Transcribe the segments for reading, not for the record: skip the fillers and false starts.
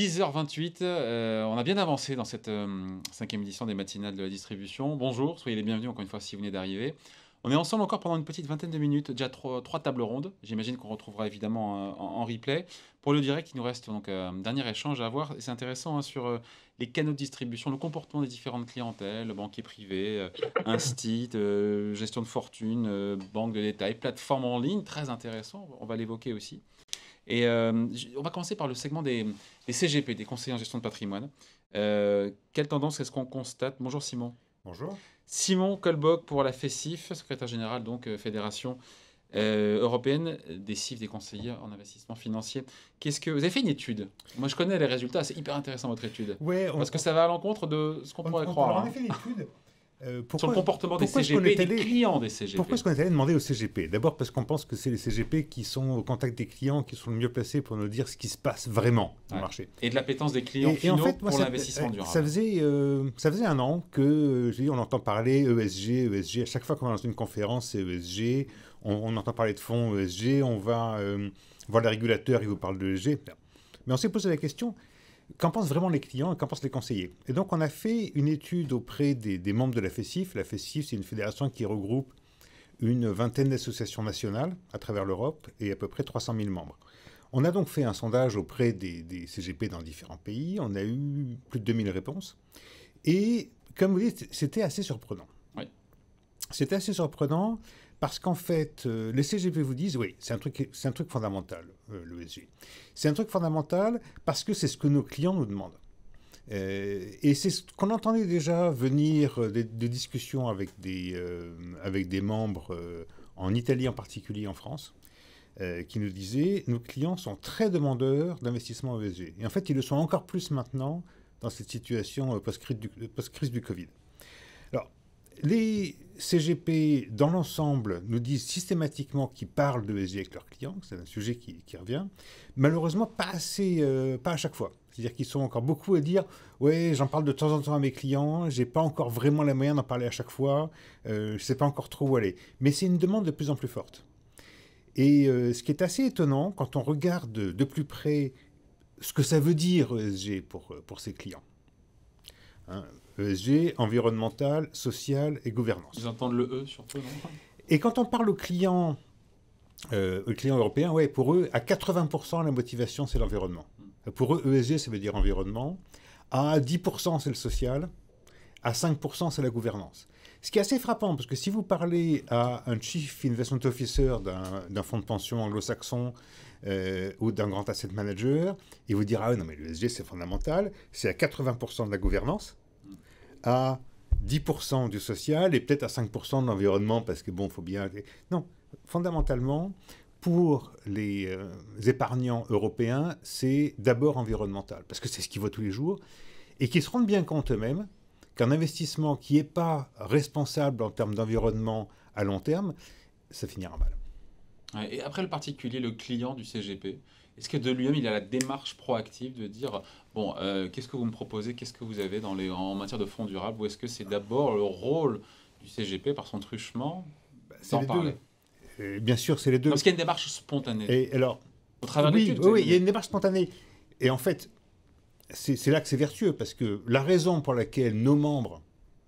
10h28, on a bien avancé dans cette 5e édition des matinales de la distribution. Bonjour, soyez les bienvenus encore une fois si vous venez d'arriver. On est ensemble encore pendant une petite vingtaine de minutes, déjà trois tables rondes. J'imagine qu'on retrouvera évidemment en replay. Pour le direct, il nous reste donc un dernier échange à avoir. C'est intéressant sur les canaux de distribution, le comportement des différentes clientèles, banquier privé, instit, gestion de fortune, banque de détail, plateforme en ligne, très intéressant, on va l'évoquer aussi. Et on va commencer par le segment des CGP, des conseillers en gestion de patrimoine. Quelle tendance est-ce qu'on constate? Bonjour Simon. Bonjour. Simon Kolbock pour la FECIF, secrétaire général, donc Fédération européenne des CIF, des conseillers en investissement financier. Qu'est-ce que vous avez fait une étude? Moi, je connais les résultats. C'est hyper intéressant votre étude, Ouais, parce que ça va à l'encontre de ce qu'on pourrait croire. Alors, on a fait une étude sur le comportement des CGP et des clients des CGP. Pourquoi est-ce qu'on est allé demander aux CGP? D'abord parce qu'on pense que c'est les CGP qui sont au contact des clients, qui sont le mieux placés pour nous dire ce qui se passe vraiment sur le marché. Et de l'appétence des clients finaux pour l'investissement durable. Ça faisait un an que on entend parler ESG. À chaque fois qu'on va dans une conférence, c'est ESG. On entend parler de fonds ESG. On va voir les régulateurs, ils vous parlent de ESG. Mais on s'est posé la question, qu'en pensent vraiment les clients et qu'en pensent les conseillers? Et donc, on a fait une étude auprès des membres de la FECIF. La FECIF, c'est une fédération qui regroupe une vingtaine d'associations nationales à travers l'Europe et à peu près 300 000 membres. On a donc fait un sondage auprès des CGP dans différents pays. On a eu plus de 2000 réponses. Et comme vous dites, c'était assez surprenant. Oui. C'était assez surprenant parce qu'en fait, les CGP vous disent, oui, c'est un truc fondamental, l'ESG. C'est un truc fondamental parce que c'est ce que nos clients nous demandent. Et c'est ce qu'on entendait déjà venir de discussions avec des membres, en Italie en particulier, en France, qui nous disaient, nos clients sont très demandeurs d'investissement ESG. Et en fait, ils le sont encore plus maintenant dans cette situation post-crise du Covid. Alors, les CGP, dans l'ensemble, nous disent systématiquement qu'ils parlent de ESG avec leurs clients, c'est un sujet qui revient. Malheureusement, pas à chaque fois. C'est-à-dire qu'ils sont encore beaucoup à dire « Ouais, j'en parle de temps en temps à mes clients, j'ai pas encore vraiment les moyens d'en parler à chaque fois, je sais pas encore trop où aller. » Mais c'est une demande de plus en plus forte. Et ce qui est assez étonnant, quand on regarde de plus près ce que ça veut dire ESG pour ses clients. Hein, ESG, environnemental, social et gouvernance. Ils entendent le E surtout, non? Et quand on parle aux clients européens, ouais, pour eux, à 80%, la motivation, c'est l'environnement. Pour eux, ESG, ça veut dire environnement. À 10%, c'est le social. À 5%, c'est la gouvernance. Ce qui est assez frappant, parce que si vous parlez à un Chief Investment Officer d'un fonds de pension anglo-saxon ou d'un grand asset manager, il vous dira « Ah non, mais l'ESG, c'est fondamental. C'est à 80% de la gouvernance, à 10% du social et peut-être à 5% de l'environnement, parce que bon, il faut bien... » Non, fondamentalement, pour les épargnants européens, c'est d'abord environnemental, parce que c'est ce qu'ils voient tous les jours, et qu'ils se rendent bien compte eux-mêmes qu'un investissement qui n'est pas responsable en termes d'environnement à long terme, ça finira mal. Ouais, et après le particulier, le client du CGP, est-ce que de lui-même, il a la démarche proactive de dire bon, qu'est-ce que vous me proposez, qu'est-ce que vous avez en matière de fonds durables, ou est-ce que c'est d'abord le rôle du CGP par son truchement d'en parler? Bien sûr, c'est les deux. Parce qu'il y a une démarche spontanée. Et alors, au travers de l'étude. Oui, il y a une démarche spontanée. Et en fait, c'est là que c'est vertueux, parce que la raison pour laquelle nos membres,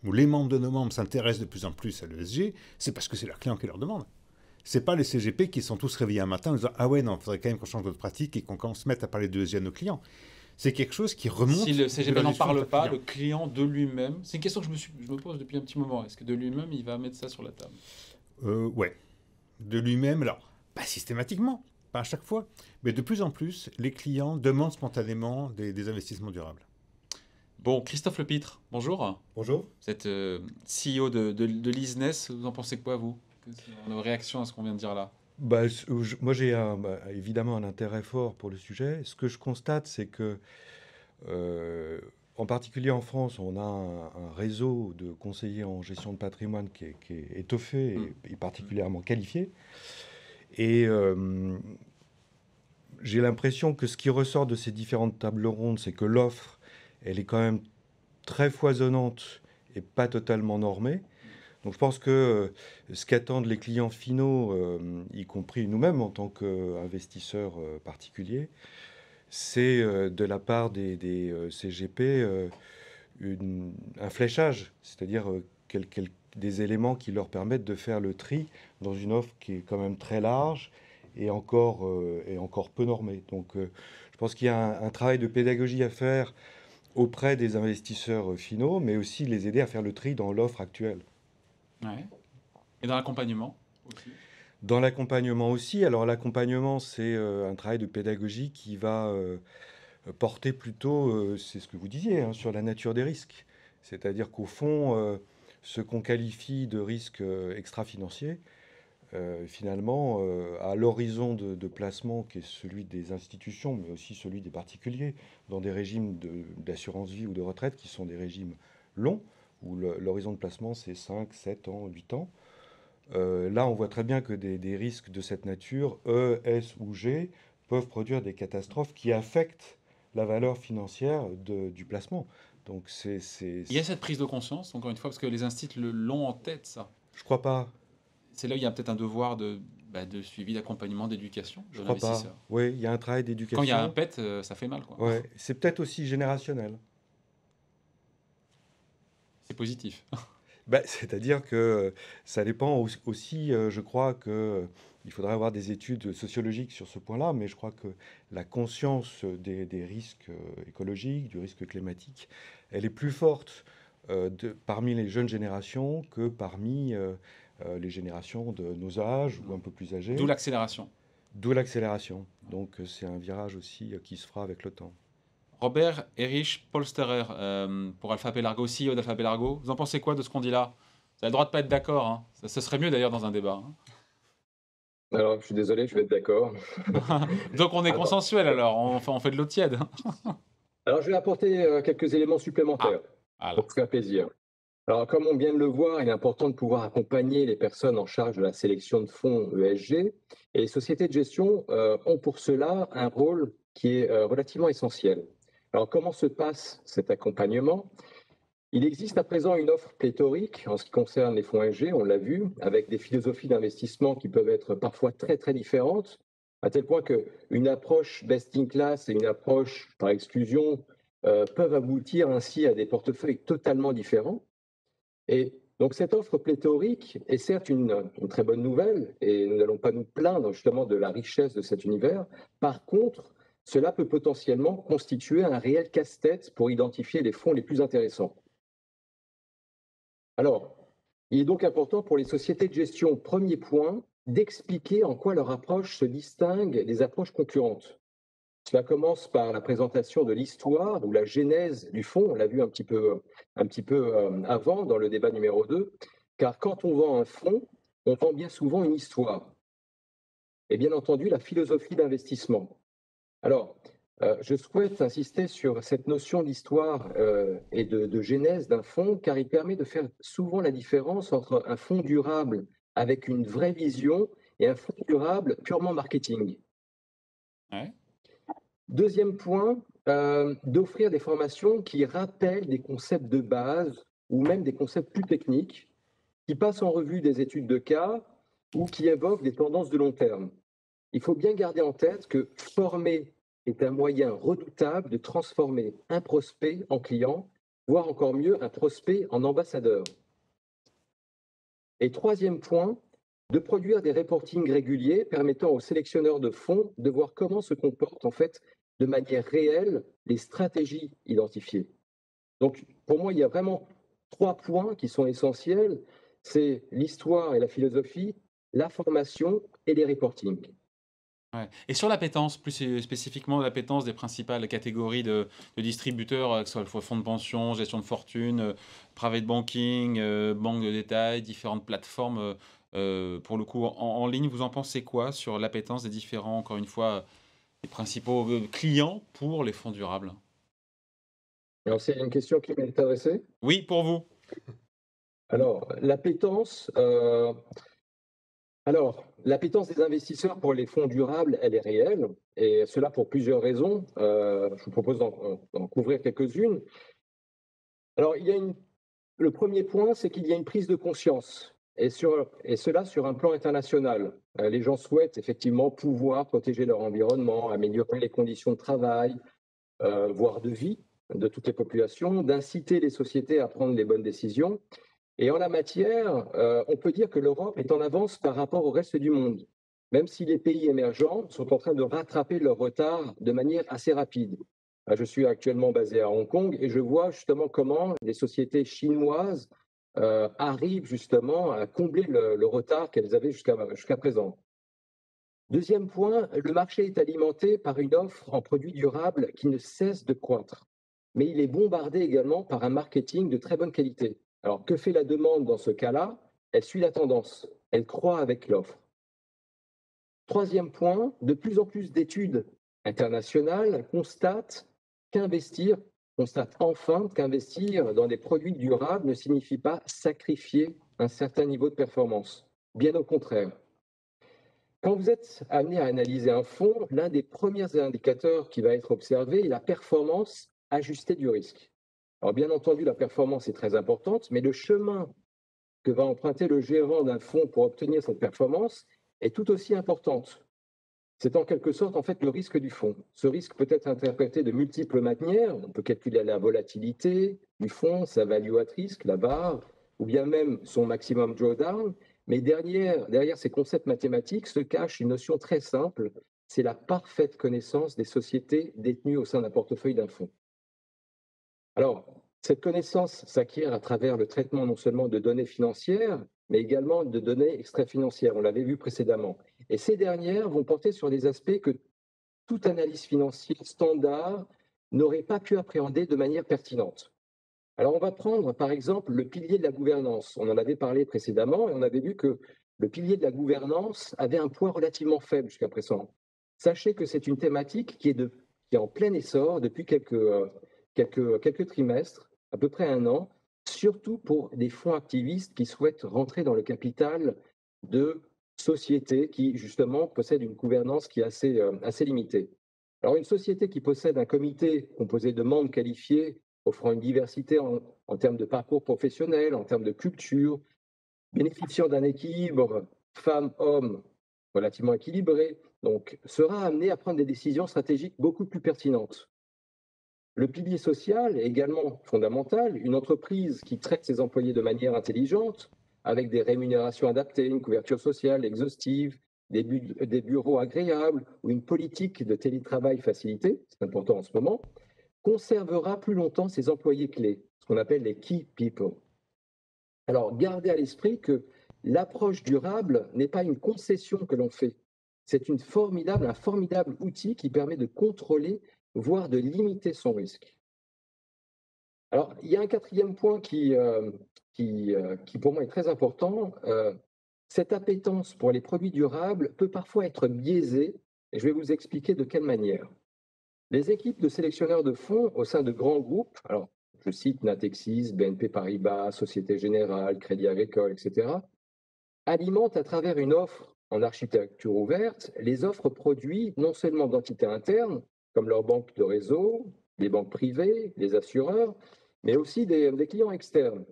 ou les membres de nos membres, s'intéressent de plus en plus à l'ESG, c'est parce que c'est leurs clients qui leur demandent. C'est pas les CGP qui sont tous réveillés un matin en disant « Ah ouais, non, il faudrait quand même qu'on change notre pratique et qu'on se mette à parler de ESG à nos clients. » C'est quelque chose qui remonte... Si le CGP n'en parle pas, le client de lui-même... C'est une question que je me pose depuis un petit moment. Est-ce que de lui-même, il va mettre ça sur la table? Ouais. De lui-même, alors, pas systématiquement, pas à chaque fois, mais de plus en plus, les clients demandent spontanément des investissements durables. Bon, Christophe Lepitre, bonjour. Bonjour. Vous êtes CEO de l'ISNES. Vous en pensez quoi, vous? Nos réactions à ce qu'on vient de dire là? Moi, j'ai évidemment un intérêt fort pour le sujet. Ce que je constate, c'est que, en particulier en France, on a un réseau de conseillers en gestion de patrimoine qui est étoffé et particulièrement qualifié. Et j'ai l'impression que ce qui ressort de ces différentes tables rondes, c'est que l'offre, elle est quand même très foisonnante et pas totalement normée. Donc je pense que ce qu'attendent les clients finaux, y compris nous-mêmes en tant qu'investisseurs particuliers, c'est de la part des CGP un fléchage, c'est-à-dire des éléments qui leur permettent de faire le tri dans une offre qui est quand même très large et encore peu normée. Donc je pense qu'il y a un travail de pédagogie à faire auprès des investisseurs finaux, mais aussi les aider à faire le tri dans l'offre actuelle. Ouais. Et dans l'accompagnement aussi. Dans l'accompagnement aussi, alors l'accompagnement, c'est un travail de pédagogie qui va porter plutôt, c'est ce que vous disiez, hein, sur la nature des risques. C'est-à-dire qu'au fond, ce qu'on qualifie de risque extra-financier, finalement, à l'horizon de placement qui est celui des institutions, mais aussi celui des particuliers, dans des régimes d'assurance vie ou de retraite qui sont des régimes longs, où l'horizon de placement c'est 5, 7 ans, 8 ans. Là, on voit très bien que des risques de cette nature, E, S ou G, peuvent produire des catastrophes qui affectent la valeur financière du placement. Donc Il y a cette prise de conscience, encore une fois, parce que les instituts l'ont en tête, ça. Je crois pas. C'est là où il y a peut-être un devoir de suivi, d'accompagnement, d'éducation Je de crois pas. l'investisseur. Oui, il y a un travail Quand il y a d'éducation. un pet, ça fait mal, quoi. Ouais, c'est peut-être aussi générationnel. C'est positif. Ben, c'est-à-dire que ça dépend aussi, je crois que il faudrait avoir des études sociologiques sur ce point-là, mais je crois que la conscience des risques écologiques, du risque climatique, elle est plus forte parmi les jeunes générations que parmi les générations de nos âges ou un peu plus D'où âgées. l'accélération. D'où l'accélération. Donc c'est un virage aussi qui se fera avec le temps. Robert Erich Polsterer, pour Alpha Pelargo, CEO d'Alpha Pelargo. Vous en pensez quoi de ce qu'on dit là? Vous avez le droit de pas être d'accord, hein. Ça serait mieux d'ailleurs dans un débat, hein. Alors, je suis désolé, je vais être d'accord. Donc on est Attends. consensuel alors, on fait de l'eau tiède. Alors, je vais apporter quelques éléments supplémentaires Voilà. pour vous faire plaisir. Alors, comme on vient de le voir, il est important de pouvoir accompagner les personnes en charge de la sélection de fonds ESG. Et les sociétés de gestion ont pour cela un rôle qui est relativement essentiel. Alors, comment se passe cet accompagnement? Il existe à présent une offre pléthorique en ce qui concerne les fonds ESG, on l'a vu, avec des philosophies d'investissement qui peuvent être parfois très très différentes, à tel point qu'une approche best-in-class et une approche par exclusion peuvent aboutir ainsi à des portefeuilles totalement différents. Et donc cette offre pléthorique est certes une très bonne nouvelle, et nous n'allons pas nous plaindre justement de la richesse de cet univers. Par contre, cela peut potentiellement constituer un réel casse-tête pour identifier les fonds les plus intéressants. Alors, il est donc important pour les sociétés de gestion, premier point, d'expliquer en quoi leur approche se distingue des approches concurrentes. Cela commence par la présentation de l'histoire ou la genèse du fonds, on l'a vu un petit peu avant dans le débat numéro 2, car quand on vend un fonds, on vend bien souvent une histoire. Et bien entendu, la philosophie d'investissement. Alors, je souhaite insister sur cette notion d'histoire et de genèse d'un fonds, car il permet de faire souvent la différence entre un fonds durable avec une vraie vision et un fonds durable purement marketing. Ouais. Deuxième point, d'offrir des formations qui rappellent des concepts de base ou même des concepts plus techniques, qui passent en revue des études de cas ou qui évoquent des tendances de long terme. Il faut bien garder en tête que former est un moyen redoutable de transformer un prospect en client, voire encore mieux, un prospect en ambassadeur. Et troisième point, de produire des reportings réguliers permettant aux sélectionneurs de fonds de voir comment se comportent en fait de manière réelle les stratégies identifiées. Donc pour moi, il y a vraiment 3 points qui sont essentiels, c'est l'histoire et la philosophie, la formation et les reportings. Ouais. Et sur l'appétence, plus spécifiquement l'appétence des principales catégories de distributeurs, que ce soit le fonds de pension, gestion de fortune, private banking, banque de détail, différentes plateformes, pour le coup en ligne, vous en pensez quoi sur l'appétence des différents, encore une fois, les principaux clients pour les fonds durables? Alors c'est une question qui m'est adressée. Oui, pour vous. Alors l'appétence, des investisseurs pour les fonds durables, elle est réelle, et cela pour plusieurs raisons. Je vous propose d'en couvrir quelques-unes. Alors, le premier point, c'est qu'il y a une prise de conscience. et cela sur un plan international. Les gens souhaitent effectivement pouvoir protéger leur environnement, améliorer les conditions de travail, voire de vie de toutes les populations, d'inciter les sociétés à prendre les bonnes décisions. Et en la matière, on peut dire que l'Europe est en avance par rapport au reste du monde, même si les pays émergents sont en train de rattraper leur retard de manière assez rapide. Je suis actuellement basé à Hong Kong et je vois justement comment les sociétés chinoises arrivent justement à combler le retard qu'elles avaient jusqu'à présent. Deuxième point, le marché est alimenté par une offre en produits durables qui ne cesse de croître, mais il est bombardé également par un marketing de très bonne qualité. Alors, que fait la demande dans ce cas-là? Elle suit la tendance, elle croît avec l'offre. Troisième point, de plus en plus d'études internationales constatent enfin qu'investir dans des produits durables ne signifie pas sacrifier un certain niveau de performance. Bien au contraire. Quand vous êtes amené à analyser un fonds, l'un des premiers indicateurs qui va être observé est la performance ajustée du risque. Alors bien entendu, la performance est très importante, mais le chemin que va emprunter le gérant d'un fonds pour obtenir cette performance est tout aussi importante. C'est en quelque sorte en fait le risque du fonds. Ce risque peut être interprété de multiples manières. On peut calculer la volatilité du fonds, sa value at risk, la VaR, ou bien même son maximum drawdown. Mais derrière ces concepts mathématiques se cache une notion très simple, c'est la parfaite connaissance des sociétés détenues au sein d'un portefeuille d'un fonds. Alors, cette connaissance s'acquiert à travers le traitement non seulement de données financières, mais également de données extra-financières, on l'avait vu précédemment. Et ces dernières vont porter sur des aspects que toute analyse financière standard n'aurait pas pu appréhender de manière pertinente. Alors, on va prendre par exemple le pilier de la gouvernance. On en avait parlé précédemment et on avait vu que le pilier de la gouvernance avait un poids relativement faible jusqu'à présent. Sachez que c'est une thématique qui est en plein essor depuis quelques trimestres, à peu près un an, surtout pour des fonds activistes qui souhaitent rentrer dans le capital de sociétés qui, justement, possèdent une gouvernance qui est assez limitée. Alors, une société qui possède un comité composé de membres qualifiés, offrant une diversité en termes de parcours professionnel, en termes de culture, bénéficiant d'un équilibre femmes-hommes relativement équilibré, donc sera amené à prendre des décisions stratégiques beaucoup plus pertinentes. Le pilier social est également fondamental. Une entreprise qui traite ses employés de manière intelligente, avec des rémunérations adaptées, une couverture sociale exhaustive, des bureaux agréables ou une politique de télétravail facilitée, c'est important en ce moment, conservera plus longtemps ses employés clés, ce qu'on appelle les key people. Alors, gardez à l'esprit que l'approche durable n'est pas une concession que l'on fait. C'est un formidable outil qui permet de contrôler, voire de limiter son risque. Alors, il y a un quatrième point qui pour moi est très important. Cette appétence pour les produits durables peut parfois être biaisée, et je vais vous expliquer de quelle manière. Les équipes de sélectionneurs de fonds au sein de grands groupes, alors je cite Natixis, BNP Paribas, Société Générale, Crédit Agricole, etc., alimentent à travers une offre en architecture ouverte les offres produits non seulement d'entités internes, comme leurs banques de réseau, les banques privées, les assureurs, mais aussi des clients externes.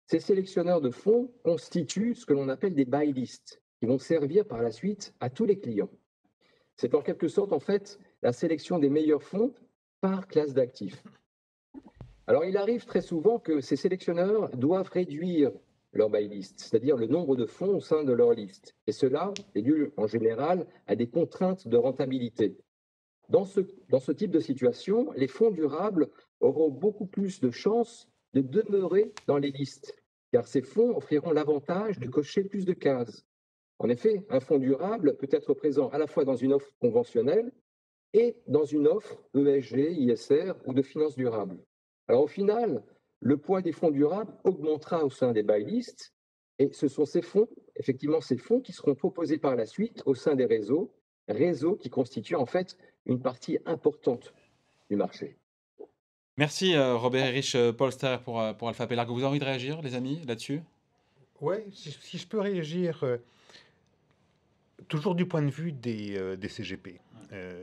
Ces sélectionneurs de fonds constituent ce que l'on appelle des buy lists, qui vont servir par la suite à tous les clients. C'est en quelque sorte, en fait, la sélection des meilleurs fonds par classe d'actifs. Alors, il arrive très souvent que ces sélectionneurs doivent réduire leur buy list, c'est-à-dire le nombre de fonds au sein de leur liste. Et cela est dû, en général, à des contraintes de rentabilité. Dans ce type de situation, les fonds durables auront beaucoup plus de chances de demeurer dans les listes, car ces fonds offriront l'avantage de cocher plus de cases. En effet, un fonds durable peut être présent à la fois dans une offre conventionnelle et dans une offre ESG, ISR ou de finances durables. Alors au final, le poids des fonds durables augmentera au sein des buy lists et ce sont ces fonds, effectivement ces fonds qui seront proposés par la suite au sein des réseaux qui constituent en fait une partie importante du marché. Merci Robert Erich Polster pour Alpha Pelargo. Vous avez envie de réagir, les amis, là-dessus? Oui, si je peux réagir, toujours du point de vue des CGP.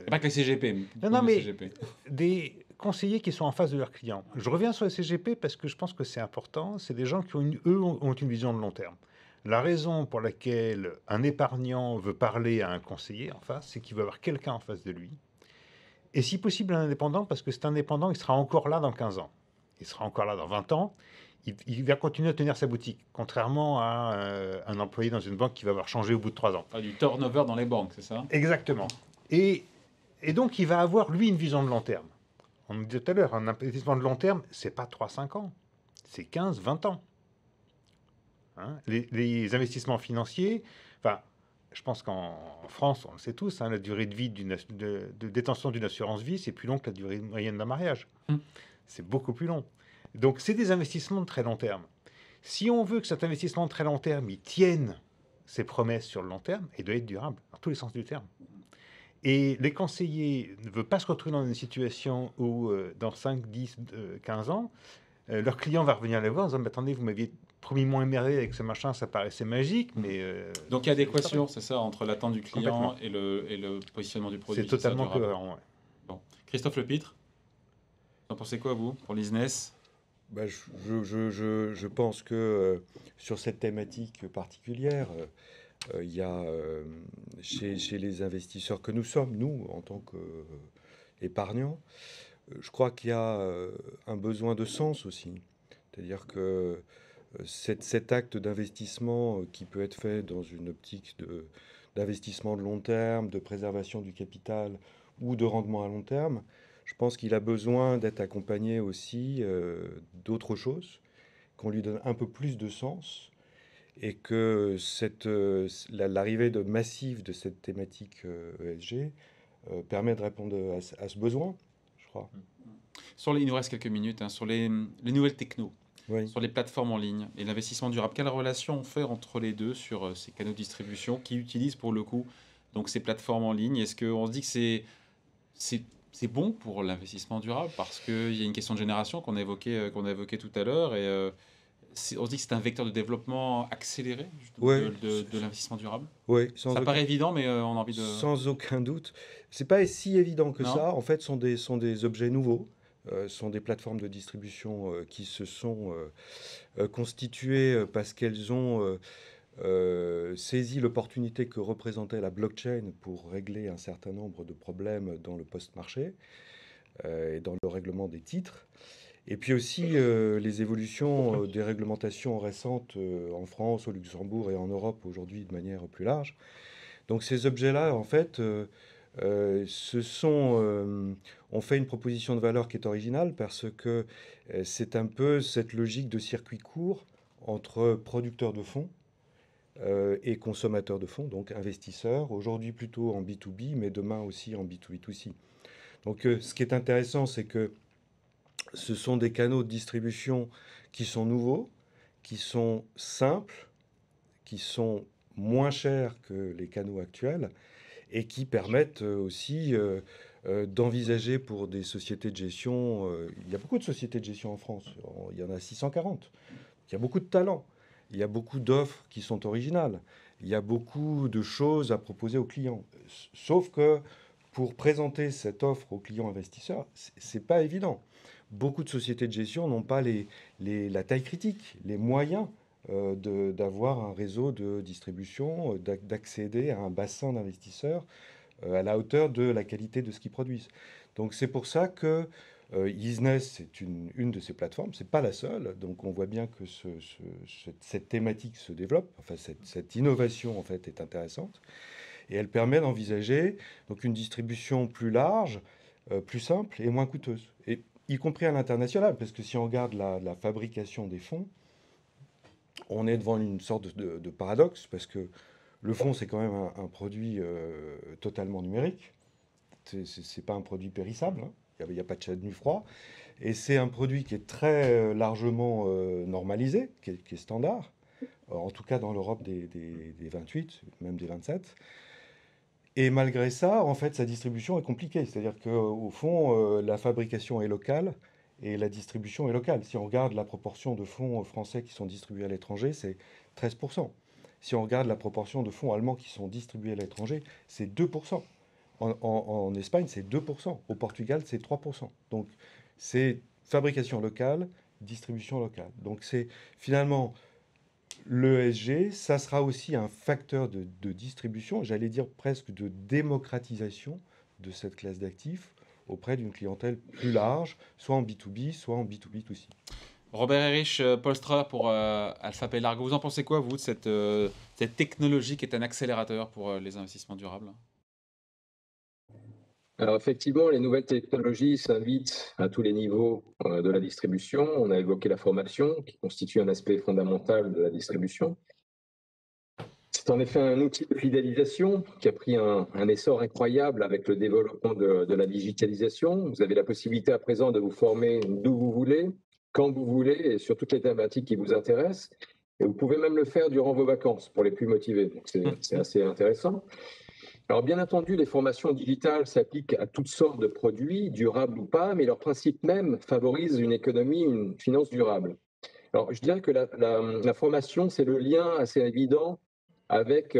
Pas que les CGP. Non, mais CGP. des conseillers qui sont en face de leurs clients. Je reviens sur les CGP parce que je pense que c'est important. C'est des gens qui ont une vision de long terme. La raison pour laquelle un épargnant veut parler à un conseiller en face, c'est qu'il veut avoir quelqu'un en face de lui. Et si possible, un indépendant, parce que cet indépendant, il sera encore là dans 15 ans. Il sera encore là dans 20 ans. Il va continuer à tenir sa boutique, contrairement à un employé dans une banque qui va avoir changé au bout de 3 ans. Du turnover dans les banques, c'est ça? Exactement. Et donc, il va avoir, lui, une vision de long terme. On me disait tout à l'heure, un investissement de long terme, c'est pas 3-5 ans, c'est 15-20 ans. Hein, les investissements financiers, enfin, je pense qu'en France, on le sait tous, hein, la durée de vie de détention d'une assurance vie, c'est plus long que la durée moyenne d'un mariage. C'est beaucoup plus long. Donc, c'est des investissements de très long terme. Si on veut que cet investissement de très long terme, il tienne ses promesses sur le long terme, il doit être durable, dans tous les sens du terme. Et les conseillers ne veulent pas se retrouver dans une situation où, dans 5, 10, 15 ans, leur client va revenir les voir en disant « Attendez, vous m'aviez promis moins émerveillé avec ce machin, ça paraissait magique, mais... » Donc il y a adéquation, c'est ça, entre l'attente du client et le positionnement du produit. C'est totalement cohérent, ouais. Bon. Christophe Lepitre, vous en pensez quoi, vous, pour l'ISNES? Je pense que sur cette thématique particulière, il y a chez les investisseurs que nous sommes, nous, en tant qu'épargnants, je crois qu'il y a un besoin de sens aussi. C'est-à-dire que cet acte d'investissement qui peut être fait dans une optique d'investissement de long terme, de préservation du capital ou de rendement à long terme, je pense qu'il a besoin d'être accompagné aussi d'autres choses, qu'on lui donne un peu plus de sens et que l'arrivée massive de cette thématique ESG permet de répondre à ce besoin, je crois. Il nous reste quelques minutes, hein, sur les nouvelles technos, Oui. sur les plateformes en ligne et l'investissement durable. Quelle relation on fait entre les deux sur ces canaux de distribution qui utilisent pour le coup donc ces plateformes en ligne? Est-ce qu'on se dit que c'est bon pour l'investissement durable parce qu'il y a une question de génération qu'on a évoqué tout à l'heure et on se dit que c'est un vecteur de développement accéléré de l'investissement durable? Oui, Ça paraît évident, mais on a envie de... Sans aucun doute. C'est pas si évident que ça. En fait, ce sont des objets nouveaux. Sont des plateformes de distribution qui se sont constituées parce qu'elles ont saisi l'opportunité que représentait la blockchain pour régler un certain nombre de problèmes dans le post-marché et dans le règlement des titres. Et puis aussi les évolutions des réglementations récentes en France, au Luxembourg et en Europe aujourd'hui de manière plus large. Donc ces objets-là, en fait, on fait une proposition de valeur qui est originale parce que c'est un peu cette logique de circuit court entre producteurs de fonds et consommateurs de fonds, donc investisseurs, aujourd'hui plutôt en B2B, mais demain aussi en B2B2C. Donc ce qui est intéressant, c'est que ce sont des canaux de distribution qui sont nouveaux, qui sont simples, qui sont moins chers que les canaux actuels et qui permettent aussi d'envisager pour des sociétés de gestion. Il y a beaucoup de sociétés de gestion en France, il y en a 640. Il y a beaucoup de talents, il y a beaucoup d'offres qui sont originales, il y a beaucoup de choses à proposer aux clients. Sauf que pour présenter cette offre aux clients investisseurs, c'est pas évident. Beaucoup de sociétés de gestion n'ont pas la taille critique, les moyens d'avoir un réseau de distribution, d'accéder à un bassin d'investisseurs à la hauteur de la qualité de ce qu'ils produisent. Donc c'est pour ça que Easness, c'est une de ces plateformes, c'est pas la seule. Donc on voit bien que cette thématique se développe, enfin cette innovation en fait est intéressante. Et elle permet d'envisager donc une distribution plus large, plus simple et moins coûteuse. Et y compris à l'international, parce que si on regarde la fabrication des fonds, on est devant une sorte de paradoxe, parce que le fonds, c'est quand même un produit totalement numérique. C'est pas un produit périssable, hein. Il n'y a pas de chat de nuit froid. Et c'est un produit qui est très largement normalisé, qui est standard, en tout cas dans l'Europe des 28, même des 27. Et malgré ça, en fait, sa distribution est compliquée. C'est-à-dire qu'au fond, la fabrication est locale et la distribution est locale. Si on regarde la proportion de fonds français qui sont distribués à l'étranger, c'est 13%. Si on regarde la proportion de fonds allemands qui sont distribués à l'étranger, c'est 2%. En Espagne, c'est 2%. Au Portugal, c'est 3%. Donc, c'est fabrication locale, distribution locale. Donc, c'est finalement l'ESG, ça sera aussi un facteur de distribution, j'allais dire presque de démocratisation de cette classe d'actifs auprès d'une clientèle plus large, soit en B2B, soit en B2B2C. Robert Erich, Polstra pour Alpha Pay Largo. Vous en pensez quoi, vous, de cette technologie qui est un accélérateur pour les investissements durables? Alors effectivement, les nouvelles technologies s'invitent à tous les niveaux de la distribution. On a évoqué la formation, qui constitue un aspect fondamental de la distribution. C'est en effet un outil de fidélisation qui a pris un essor incroyable avec le développement de la digitalisation. Vous avez la possibilité à présent de vous former d'où vous voulez, quand vous voulez et sur toutes les thématiques qui vous intéressent. Et vous pouvez même le faire durant vos vacances pour les plus motivés. Donc c'est assez intéressant. Alors bien entendu, les formations digitales s'appliquent à toutes sortes de produits, durables ou pas, mais leur principe même favorise une économie, une finance durable. Alors je dirais que la formation, c'est le lien assez évident avec,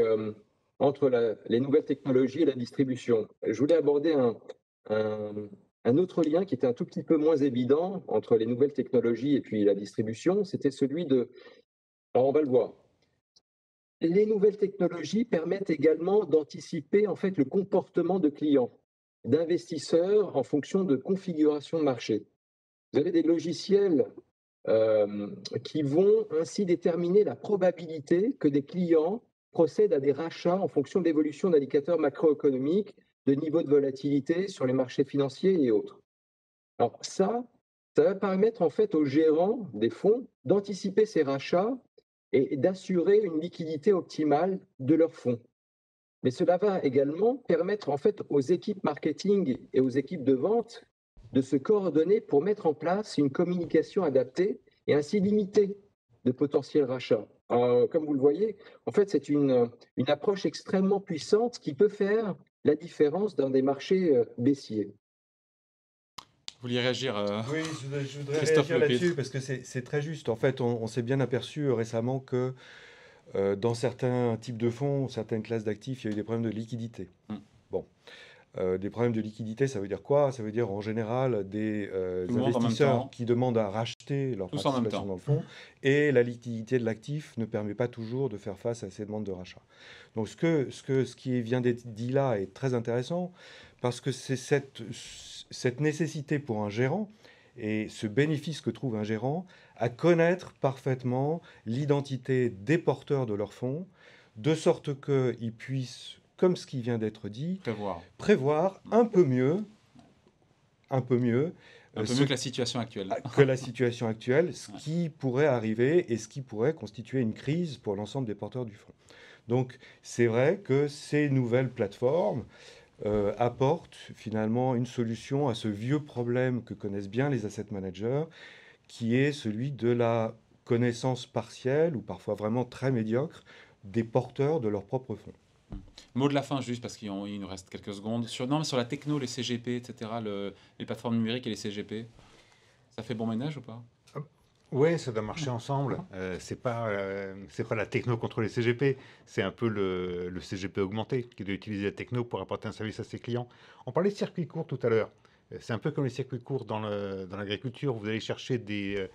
entre les nouvelles technologies et la distribution. Je voulais aborder un, un autre lien qui était un tout petit peu moins évident entre les nouvelles technologies et puis la distribution, c'était celui de... Alors on va le voir. Les nouvelles technologies permettent également d'anticiper en fait le comportement de clients, d'investisseurs en fonction de configuration de marché. Vous avez des logiciels qui vont ainsi déterminer la probabilité que des clients procèdent à des rachats en fonction de l'évolution d'indicateurs macroéconomiques, de niveau de volatilité sur les marchés financiers et autres. Alors ça va permettre en fait aux gérants des fonds d'anticiper ces rachats et d'assurer une liquidité optimale de leurs fonds. Mais cela va également permettre en fait aux équipes marketing et aux équipes de vente de se coordonner pour mettre en place une communication adaptée et ainsi limiter de potentiels rachats. Alors, comme vous le voyez, en fait, c'est une approche extrêmement puissante qui peut faire la différence dans des marchés baissiers. Vous vouliez réagir, Oui, je voudrais Christophe réagir là-dessus Lepitre? parce que c'est très juste. En fait, on s'est bien aperçu récemment que dans certains types de fonds, certaines classes d'actifs, il y a eu des problèmes de liquidité. Mm. Bon. Des problèmes de liquidité, ça veut dire quoi? Ça veut dire en général des Tout le monde en même investisseurs temps, qui demandent à racheter leur tous en même participation temps. dans le fonds et la liquidité de l'actif ne permet pas toujours de faire face à ces demandes de rachat. Donc ce qui vient d'être dit là est très intéressant parce que c'est cette nécessité pour un gérant et ce bénéfice que trouve un gérant à connaître parfaitement l'identité des porteurs de leurs fonds, de sorte qu'ils puissent, comme ce qui vient d'être dit, prévoir un peu mieux que la situation actuelle. Ce qui pourrait arriver et ce qui pourrait constituer une crise pour l'ensemble des porteurs du fonds. Donc c'est vrai que ces nouvelles plateformes apportent finalement une solution à ce vieux problème que connaissent bien les asset managers, qui est celui de la connaissance partielle ou parfois vraiment très médiocre des porteurs de leurs propres fonds. Mot de la fin, juste parce qu'il nous reste quelques secondes. Sur la techno, les CGP, etc., les plateformes numériques et les CGP, ça fait bon ménage ou pas? Oui, ça doit marcher ensemble. C'est pas la techno contre les CGP, c'est un peu le CGP augmenté qui doit utiliser la techno pour apporter un service à ses clients. On parlait de circuits courts tout à l'heure. C'est un peu comme les circuits courts dans l'agriculture. Vous allez chercher des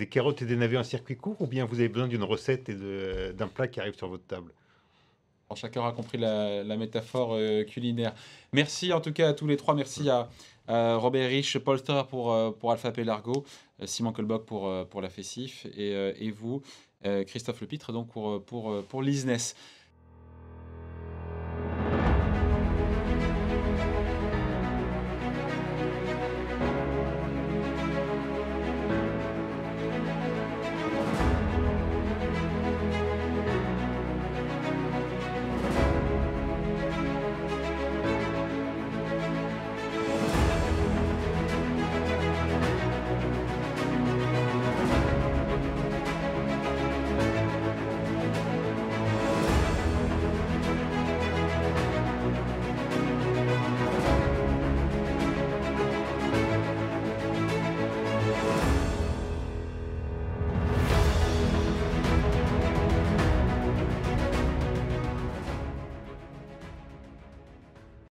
carottes et des navets en circuit court, ou bien vous avez besoin d'une recette et d'un plat qui arrive sur votre table. Alors, chacun aura compris la métaphore culinaire. Merci en tout cas à tous les trois. Merci à Robert Rich, Polstra pour Alpha Pay Largo, Simon Kolbock pour la FECIF et vous, Christophe Lepitre, donc pour l'ISNES.